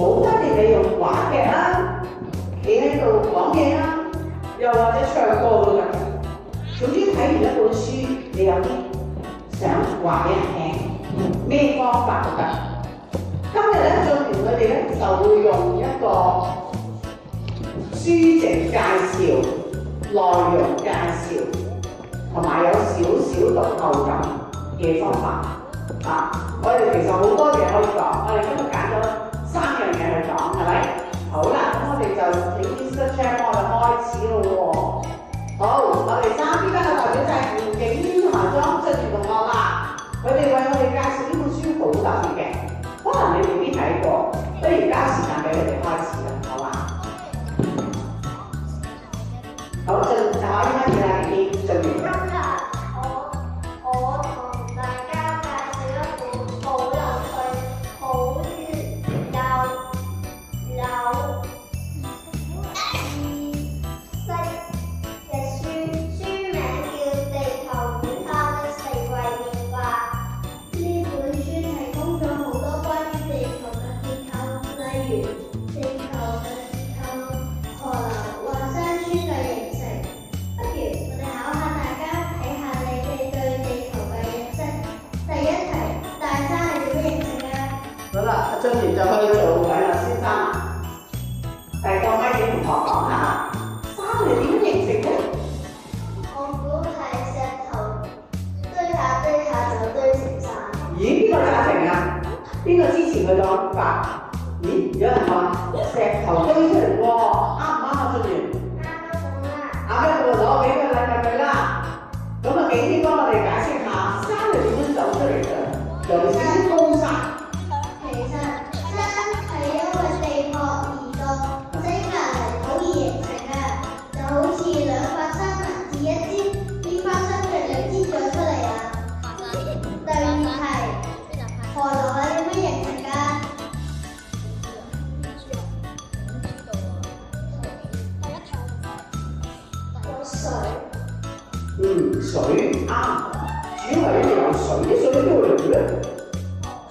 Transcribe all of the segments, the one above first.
冇一定你用話劇啦，企喺度講嘢啦，又或者唱歌都得。總之睇完一本書，你有啲想話俾人聽，咩方法都得。今日咧，俊賢佢哋咧就會用一個書籍介紹、內容介紹，同埋有少少讀後感嘅方法。我哋其實好多嘢可以講，我哋今日揀咗3樣嘢去講，係咪？好啦，咁我哋就請 Mr. Chan 幫我哋開始咯喎。好，我哋3邊嘅代表就係吳景軒同埋莊俊賢同學啦。佢哋為我哋介紹呢本書好特別嘅，可能你未必睇過，不如交時間俾佢哋開始啦，好嘛？好，就可以開始啦，景軒俊賢。俊賢就可以做偉律先生啦。第個咪俾同學講下，山係點樣形成嘅？我估係石頭堆下堆下就堆成山。咦？邊個贊成啊？邊個支持佢嘅講法？咦？有人話石頭堆出嚟喎，啱唔啱啊？俊賢？啱一個攞俾佢禮物佢啦。咁啊，景軒幫我哋解釋下山係點樣走出嚟嘅？尤其是高山。水啱，主要係因為有水，啲水喺邊度嚟嘅？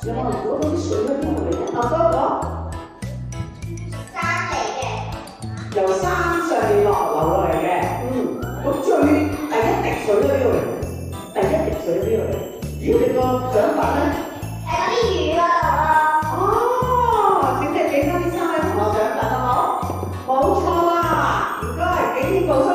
有冇人估到啲水喺邊度嚟嘅？多個山嚟嘅，由山上面流落嚟嘅。咁最第一滴水喺邊度嚟？第一滴水喺邊度嚟？咦，你個獎品咧？喺嗰啲魚嗰度咯。哦，請你俾翻啲3位同學獎品好冇？冇錯啦，唔該，景軒補充。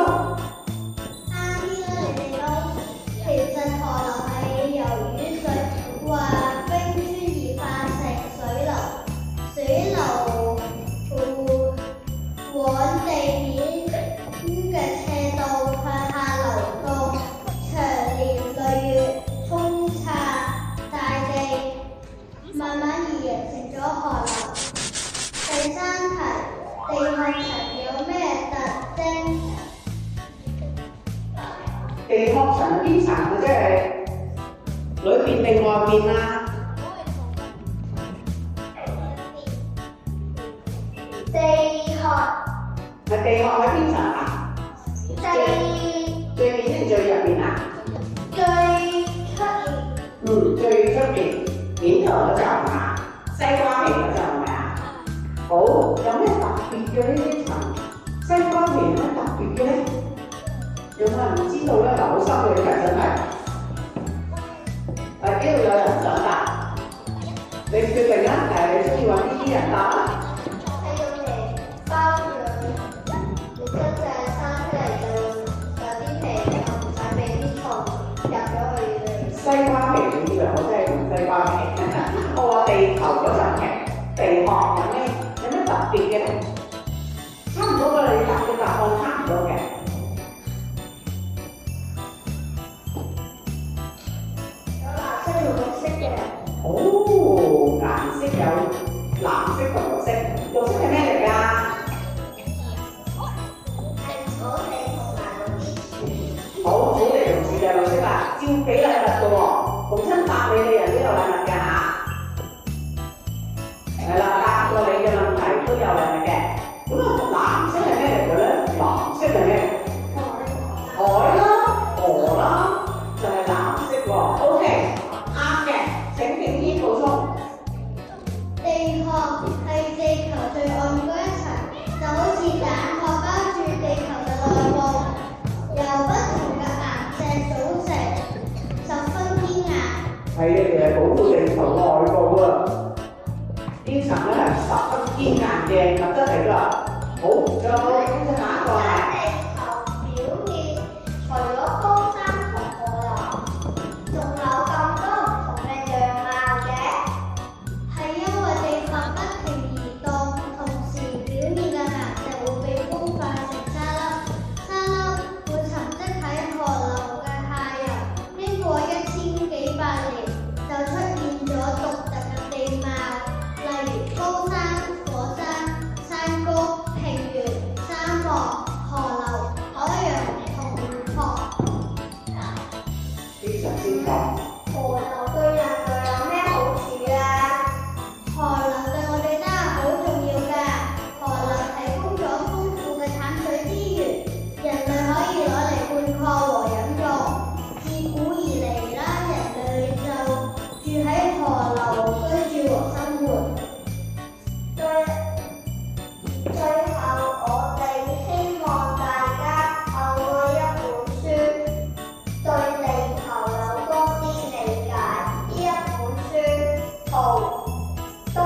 地殼層係邊層啊？即係裏邊定外邊啊？地殼係地殼喺邊層啊？最面定最入邊啊？最出面。最出面面頭嗰層啊？西瓜皮嗰層係咪啊？好，有咩特別嘅呢啲層？西瓜皮有咩特別嘅咧？有冇人唔知道咧？嗱，好心嘅其實真係，呢度有人想答，你決定啦。你中意揾呢啲人答啦。係用嚟包養，然之後就係生出嚟就有啲皮，唔使俾啲蟲入咗去。西瓜皮，你以為我真係用西瓜皮？我話地球嗰層皮，地殼有咩特別嘅咧？差唔多㗎，你答嘅答案差唔多嘅。哦，顏色有藍色同綠色，綠色係咩嚟㗎？係草地同埋嗰啲樹。好，草地同樹就係綠色啦，照俾禮物㗎喎，逢親答你嘅人都有禮物㗎嚇。係啦，答過你嘅問題都有禮物嘅。咁藍色係咩嚟嘅咧？藍色係咩？海啦，河啦，就係藍色喎。OK。啱嘅，請景軒補充。地殼係地球係你哋係保護地球外部啊！呢層咧係十分堅硬嘅物質嚟㗎。好，仲有跟住下一個係。地球表面除咗高山同河流，仲有咁多唔同嘅樣貌嘅，係因為地殼不停移動，同時表面嘅岩石會被風化成沙粒，沙粒會沉積喺河流嘅下游，經過1000幾百年，就出現咗獨特嘅地貌，例如高山、火山、山谷、平原、沙漠、河流、海洋同湖泊。非常清楚。河流對人類有咩好處啊？河流對我哋真係好重要㗎。河流提供咗豐富嘅淡水資源，人類可以攞嚟灌溉和飲用。自古以嚟啦，人類就住喺河流居住和生活。最後，我哋希望大家透過一本書，對地球有多啲理解。呢一本書好多，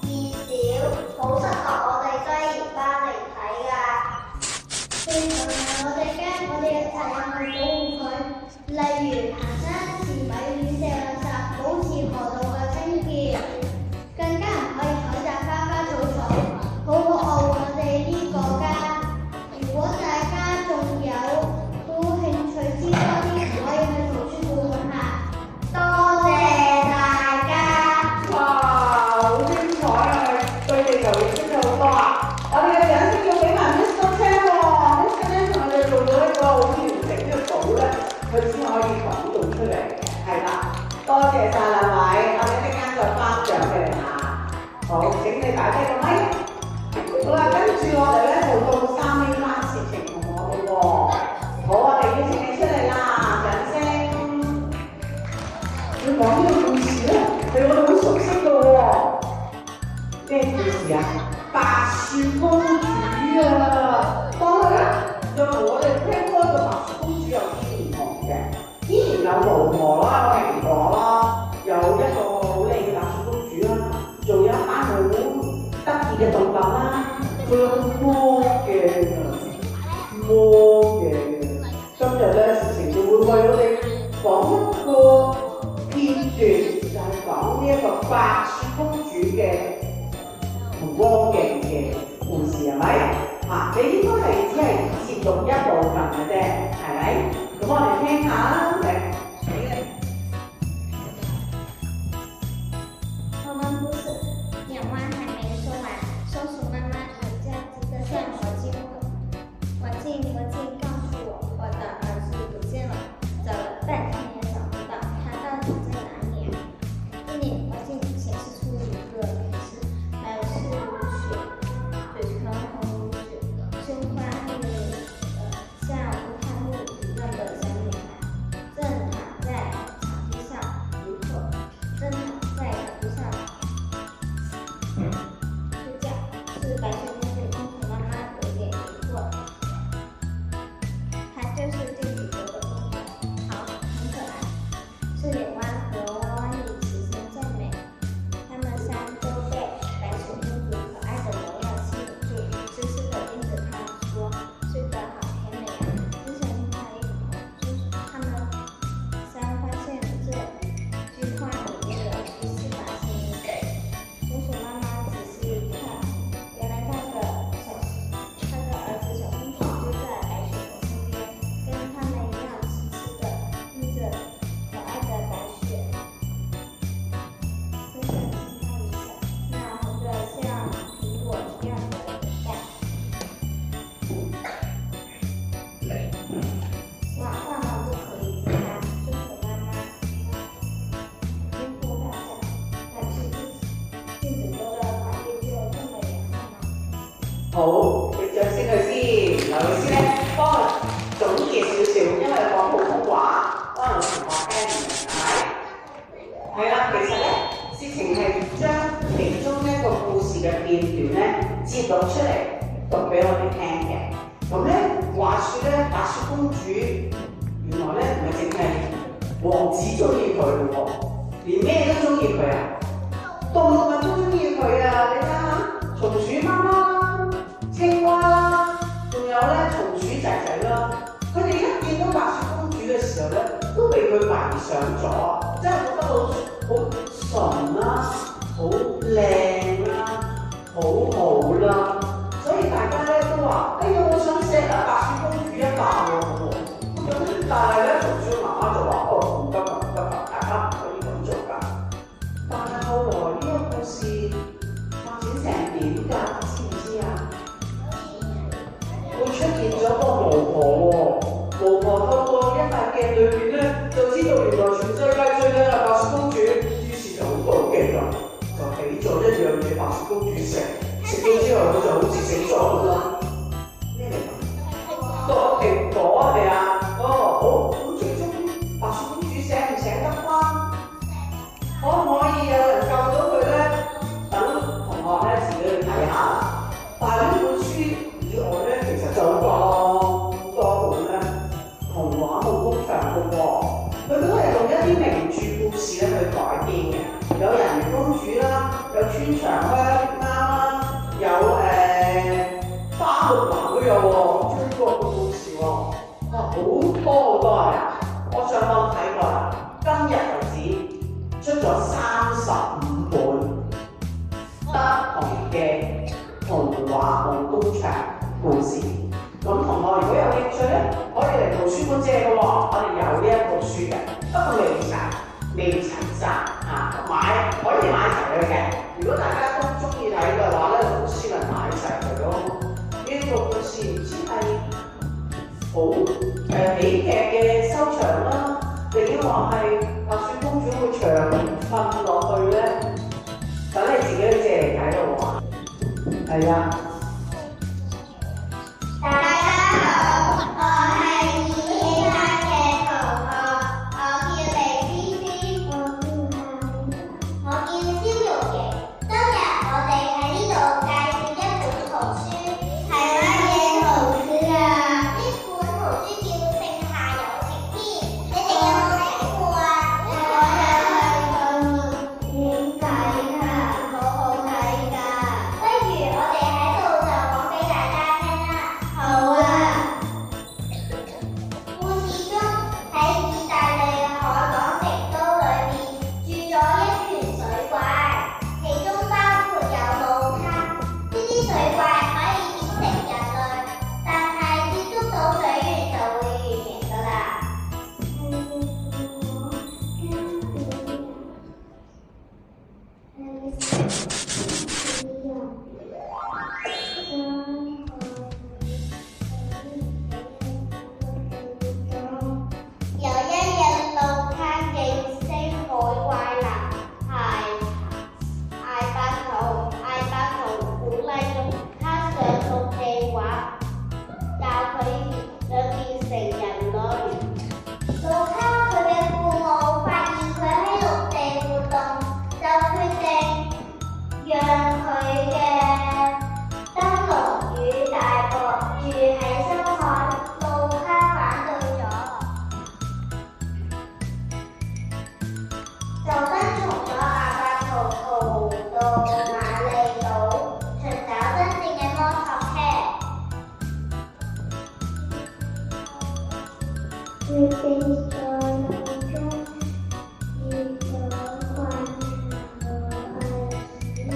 至少好適合我哋低年班嚟睇㗎。地球係我哋嘅，我哋一齊去保護佢。例如行山時咪亂掟垃圾，保持河道嘅清潔，更加唔可以採摘花花草草，好好愛護我哋呢個家。如果大家仲有興趣知多啲，可以去圖書館揾下。多謝大家。哇，好精彩啊！對地球認識咗好多啊！我哋嘅掌聲要俾埋 Miss Chan 喎，Miss Chan 同我哋做咗一個好完整嘅稿咧，佢先可以講到出嚟嘅。係啦，多謝晒兩位，我哋一陣間再頒獎俾你啊！好，請你擺低個咪。好啦，跟住我哋咧就到3A班事情同我哋喎。好，我哋要請你出嚟啦，掌聲。要講呢個故事咧，係我哋好熟悉嘅喎。咩故事啊？白雪公主啊！當然啦，就同我哋聽開嘅白雪公主有啲唔同嘅。依然有盧河啦，有蘋果啦，有一個好靚嘅白雪公主啦，仲有一班好得意嘅動物啦，仲有魔鏡啊！魔鏡啊！今日咧，事情就會為我哋講一個片段，就係講呢一個白雪公主嘅同魔鏡嘅故事，係咪？你應該係只係節錄一部分嘅啫，係咪？咁我哋聽下啦，嚟。我们不是，演完还没说完，松鼠妈妈很焦急地向我进告诉我，我的儿子不见了，找了半天也找不到，他到底在哪里啊？这里魔镜显示出一个女士，白皙如雪，嘴唇红如血，胸花黑如像乌炭木一样的小女孩，正躺在草地上睡觉。是白雪公主。公主妈妈有点疑惑，她就是这几个的公主，好，很可爱，是脸弯和弯弯里齐声赞美。她们仨都被白雪公主可爱的模样吸引住，痴痴地盯着她说：“睡得好甜美啊！”只想亲她一口。她们仨发现这句话里面的不是把声音。松鼠妈妈仔细一看，原来她的儿子小松鼠就在白雪的身边，跟他们一样痴痴地盯着可爱的白雪。真想亲她一下，那红得像苹果一样的脸蛋。哇，万万不可以亲她！松鼠妈妈惊呼大叫，还是镜子中的法律就这么严重吗？好，俾掌聲佢先。劉老師咧幫我總結少少，因為講普通話，可能同學聽唔明，係咪？係啦，其實咧事情係將其中一個故事嘅片段咧節錄出嚟讀俾我哋聽嘅。咁咧話説咧，白雪公主原來咧唔係淨係王子中意佢嘅喎，連咩都中意佢啊！動物都中意佢啊！你睇下，松鼠媽媽啦、青蛙啦，仲有咧松鼠仔仔啦，佢哋一見到白雪公主嘅時候咧，都被佢迷上咗，真係覺得好純啦、好靚啦、好好啦，所以大家咧都話：哎呀，好想錫啊白雪公主一啖喎！咁但係咧，松鼠媽媽就話：哦，唔得㗎，唔得㗎，大家唔可以咁做㗎。但係後來呢個故事發展成點㗎？知唔知啊？會出現咗個巫婆喎，巫婆透過一塊鏡裏邊咧，就知道原來全世界最靚係白雪公主，於是就好妒忌啦，就俾咗一樣嘢白雪公主食，食咗之後佢就好似死咗咁啦。咩嚟㗎？個蘋果係咪啊？哦，好，咁最終白雪公主醒唔醒得返？可唔可以有人救到佢咧？等同學咧自己去睇下。但係呢本書以外咧，其實就多本咧童話夢工場嘅喎，佢都係用一啲名著故事咧去改編嘅，有人魚公主啦，有穿牆香貓啦，有花木蘭都有喎，中國嘅故事喎，哇好多係啊！我上網睇過啦，今日為止出咗35本不同嘅童話夢工場故事。咁同學如果有興趣咧，可以嚟圖書館借嘅喎，我哋有呢一部書嘅，不過未齊晒啊，可以買齊佢嘅。如果大家都中意睇嘅話咧，老師咪買齊佢咯。呢個故事唔知係好喜劇嘅收場啦，定話係白雪公主會長瞓落去咧？等你自己去借嚟睇咯喎。係啊。大家好，我係2年班嘅同學，我叫李思思，我叫蕭玉瑩。今日我哋喺呢度介紹一本圖書，係乜嘢圖書啊？呢本圖書叫《盛夏遊晴天》，你哋有冇睇過啊？我有去過，點解啊？好好睇㗎。不如我哋喺度就講俾大家聽啦。好啊！故事中喺意大利嘅海港城都裏面住咗一群水怪，其中包括有路卡。呢啲水怪可以變成人類，但係接觸到水源就會變形㗎啦。有一日，路卡認識海怪男孩艾伯圖，艾伯圖鼓勵路卡上陸地玩，教佢想變成人類。路卡佢嘅父母發現佢喺陸地活動，就決定讓佢嘅燈籠與大伯住喺深海。路卡反對咗，就跟從咗阿伯圖逃到馬利島，尋找真正嘅摩托車。佢哋在路中遇咗困難和危險，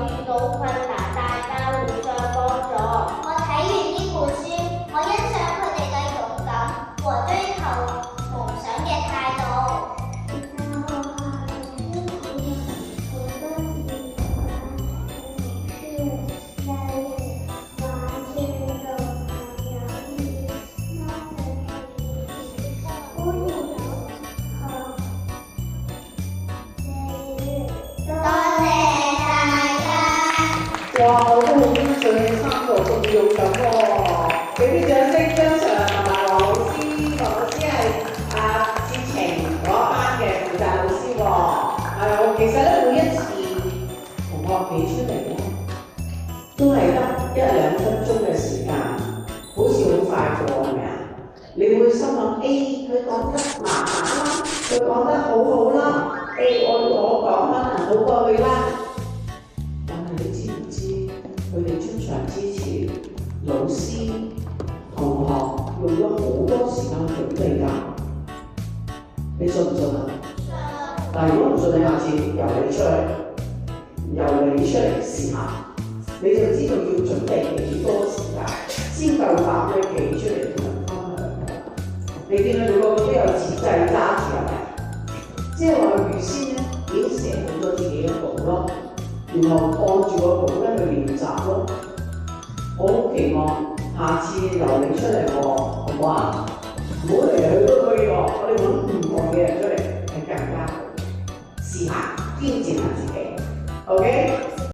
遇到困難，大家互相幫助。我睇完呢本書，我欣賞佢哋嘅勇敢和追求夢想嘅態度。哇！我都好欣賞你3個咁勇敢喎，俾啲掌聲張常同埋黃老師。黃老師係志晴嗰班嘅負責老師喎。其實咧每一次同學企出嚟咧，都係得1-2分鐘嘅時間，好似好快過係咪啊？你會心諗佢講得麻麻啦，佢講得好好啦，我講可能好過佢啦。你知唔知佢哋出場之前，老師、同學用咗好多時間準備㗎？你信唔信啊？但係如果唔信，你下次由你出嚟試下，你就知道要準備幾多時間先夠膽去企出嚟同人分享。你見到每個都有紙仔揸住係咪？即係話預先咧已經寫好咗自己嘅稿咯。然後按住個稿咧去練習咯，我好期望下次由你出嚟喎，好唔好啊？